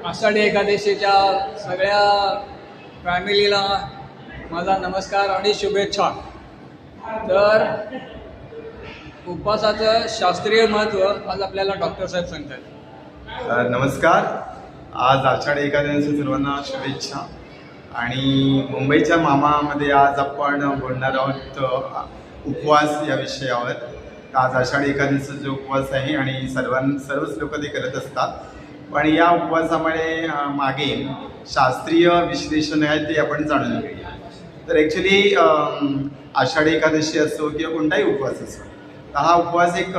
आषाढी एकादशीच्या सगळ्या फॅमिलीला माझा नमस्कार आणि शुभेच्छा. तर उपवासाचं शास्त्रीय महत्त्व आज आपल्याला डॉक्टर साहेब सांगतात. नमस्कार. आज आषाढी एकादशी सर्वांना शुभेच्छा. आणि मुंबईच्या मामामध्ये आज आपण बोलणार आहोत उपवास या विषयावर. आज आषाढी एकादशीचा जो उपवास आहे आणि सर्वच लोक ते करत असतात, पण या उपवासामुळे मागे शास्त्रीय विश्लेषण आहे ते आपण जाणून घेऊया. तर ॲक्च्युली आषाढी एकादशी असो किंवा कोणताही उपवास असो, तर हा उपवास एक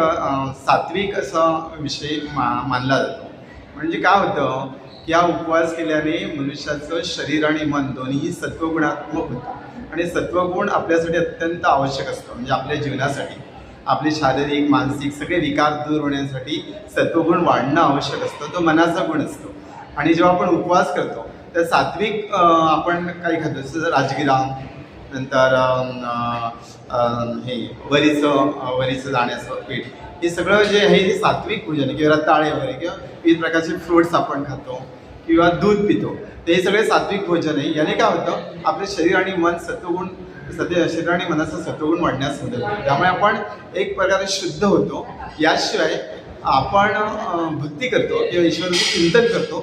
सात्विक असा विषय मानला जातो. म्हणजे काय होतं की हा उपवास केल्याने मनुष्याचं शरीर आणि मन दोन्ही सत्वगुणात्मक होतं. आणि सत्वगुण आपल्यासाठी अत्यंत आवश्यक असतं. म्हणजे आपल्या जीवनासाठी आपले शारीरिक मानसिक सगळे विकार दूर होण्यासाठी सत्वगुण वाढणं आवश्यक असतं. तो मनाचा गुण असतो. आणि जेव्हा आपण उपवास करतो तर सात्विक आपण काही खातो, जसं राजगिरा, नंतर हे वरीचं दाण्याचं पीठ, हे सगळं जे आहे हे सात्विक भोजन आहे. किंवा रताळे वगैरे किंवा विविध प्रकारचे फ्रूट्स आपण खातो किंवा दूध पितो, ते सगळे सात्विक भोजन आहे. याने काय होतं, आपले शरीर आणि मन शरीर आणि मनाचं सत्वगुण वाढण्यास मदत होते. त्यामुळे आपण एक प्रकारे शुद्ध होतो. याशिवाय आपण भक्ती करतो किंवा ईश्वराचं चिंतन करतो,